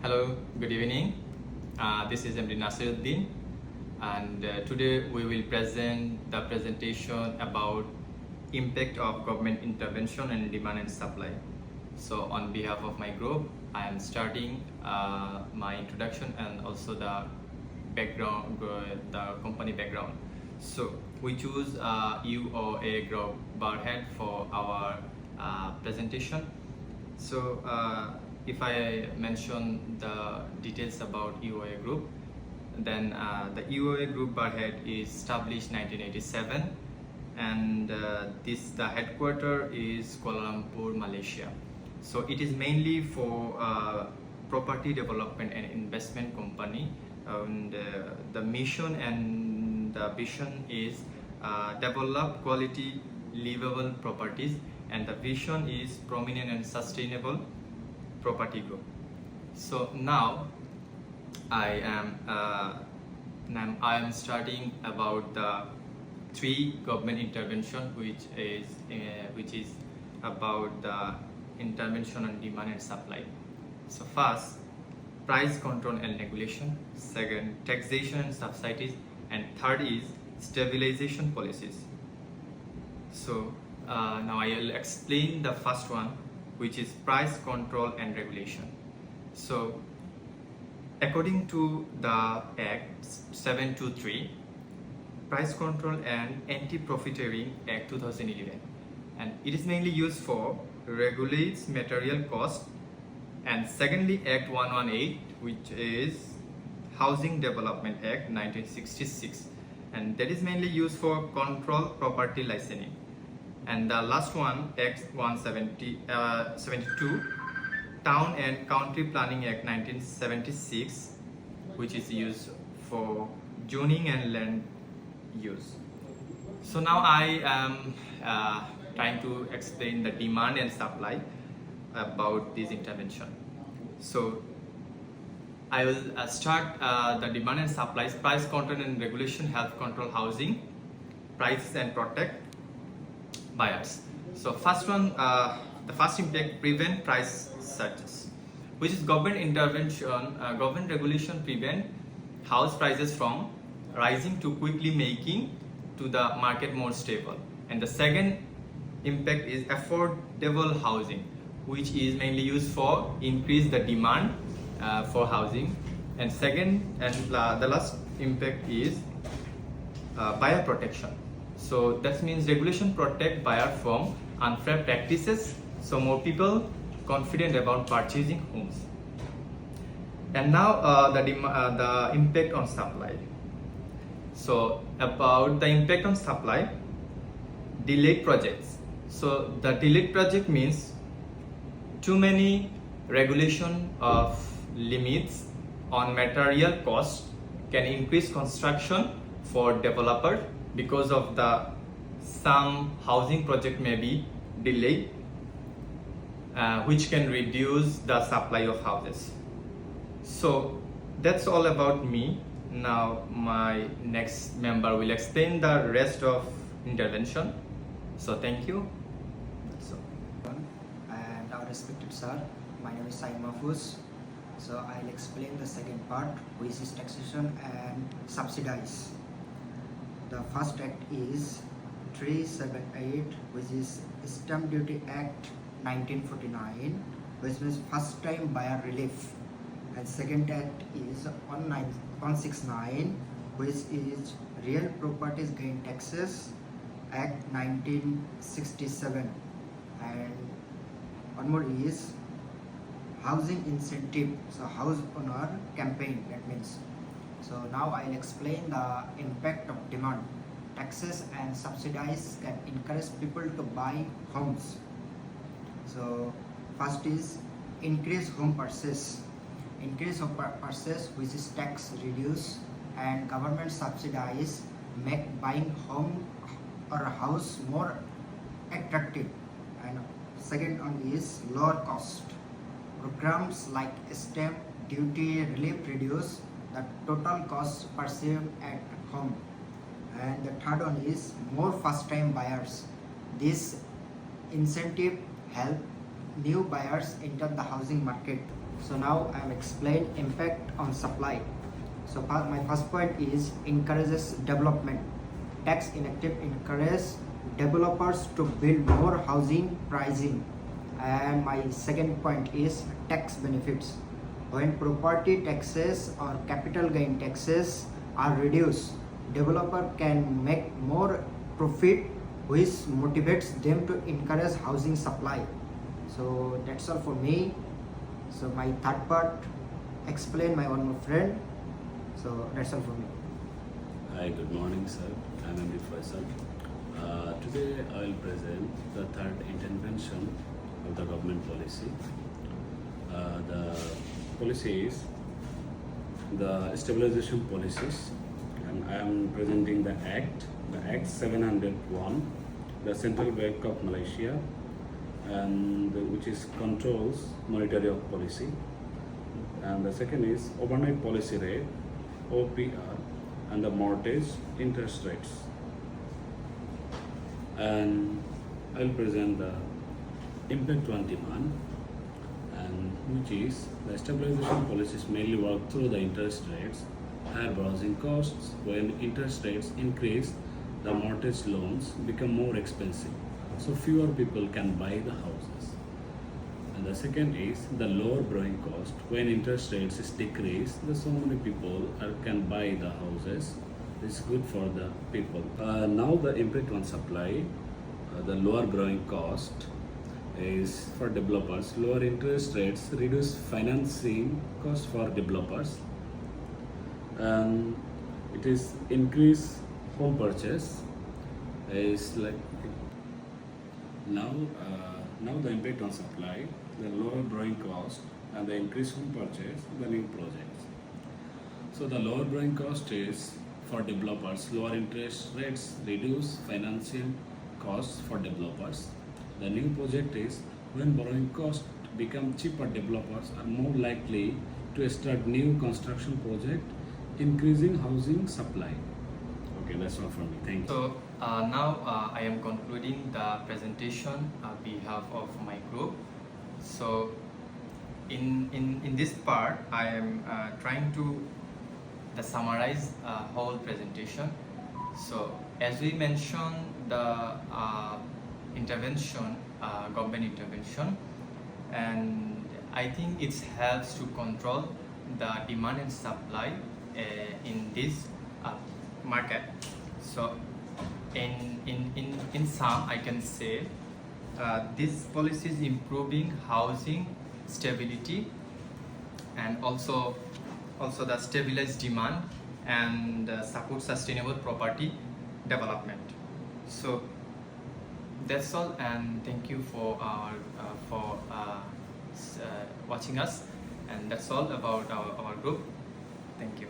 Hello, good evening. This is MD Nasiruddin, and today we will present the presentation about impact of government intervention and demand and supply. So, on behalf of my group, I am starting my introduction and also the background, the company background. So, we choose UOA Group Barhead for our presentation. So, if I mention the details about UOA Group, then the UOA Group Barhead is established 1987, and the headquarter is Kuala Lumpur, Malaysia. So it is mainly for property development and investment company, and the mission and the vision is develop quality livable properties, and the vision is prominent and sustainable property group. So now I am starting about the three government intervention, which is about the intervention on demand and supply. So first, price control and regulation. Second, taxation and subsidies, and third is stabilization policies. So now I will explain the first one, which is price control and regulation. So according to the Act 723, Price Control and Anti-Profiteering Act 2011, and it is mainly used for regulates material cost. And secondly, Act 118, which is Housing Development Act 1966, and that is mainly used for control property licensing. And the last one, Act 172, Town and County Planning Act 1976, which is used for zoning and land use. So now I am trying to explain the demand and supply about this intervention. So I will start the demand and supplies. Price control and regulation help control housing prices and protect buyers. So first one, the first impact, prevent price surges, which is government intervention, government regulation prevent house prices from rising too quickly, making to the market more stable. And the second impact is affordable housing, which is mainly used for increase the demand for housing. And second, and the last impact is buyer protection. So that means regulation protect buyer from unfair practices, so more people confident about purchasing homes. And now the impact on supply. So about the impact on supply, delayed projects. So the delayed project means too many regulation of limits on material cost can increase construction for developer. Because of the some housing project may be delayed, which can reduce the supply of houses. So that's all about me. Now my next member will explain the rest of intervention. So thank you. That's all. And our respected sir, my name is Saeed Mahfouz. So I'll explain the second part, which is taxation and subsidize. The first act is 378, which is Stamp Duty Act 1949, which means first time buyer relief. And second act is 169, which is Real Properties Gain Taxes Act 1967. And one more is Housing Incentive, so house owner campaign, that means. So now I'll explain the impact of demand. Taxes and subsidies can encourage people to buy homes. So first is increase home purchase. Increase of purchase, which is tax reduce, and government subsidies make buying home or a house more attractive. And second one is lower cost. Programs like stamp duty relief reduce the total cost perceived at home. And the third one is more first time buyers. This incentive help new buyers enter the housing market. So now I am explain impact on supply. So my first point is encourages development. Tax incentive encourages developers to build more housing pricing. And my second point is tax benefits. When property taxes or capital gain taxes are reduced, developer can make more profit, which motivates them to encourage housing supply. So that's all for me. So my third part, explain my one more friend. So that's all for me. Hi, good morning, sir. I'm MD Faisal. Today I will present the third intervention of the government policy. The policy is the stabilization policies, and I am presenting the Act 701, the Central Bank of Malaysia, and which is controls monetary policy. And the second is overnight policy rate, OPR, and the mortgage interest rates. And I will present the impact on demand, and which is the stabilization policies mainly work through the interest rates, higher borrowing costs. When interest rates increase, the mortgage loans become more expensive, so fewer people can buy the houses. And the second is the lower borrowing cost. When interest rates is decreased, so many people can buy the houses. It's good for the people. Now the impact on supply, the lower borrowing cost is for developers. Lower interest rates reduce financing costs for developers, and it is increase home purchase. Is like now the impact on supply, the lower borrowing cost, and the increased home purchase, the new projects. So the lower borrowing cost is for developers. Lower interest rates reduce financing costs for developers. The new project is when borrowing costs become cheaper, developers are more likely to start new construction project, increasing housing supply. Okay, that's all from me. Thank you. So now I am concluding the presentation on behalf of my group. So in this part, I am trying to summarize whole presentation. So as we mentioned, the intervention, government intervention, and I think it helps to control the demand and supply in this market. So in sum, I can say this policy is improving housing stability and also the stabilized demand and support sustainable property development. So that's all, and thank you for watching us, and that's all about our group. Thank you.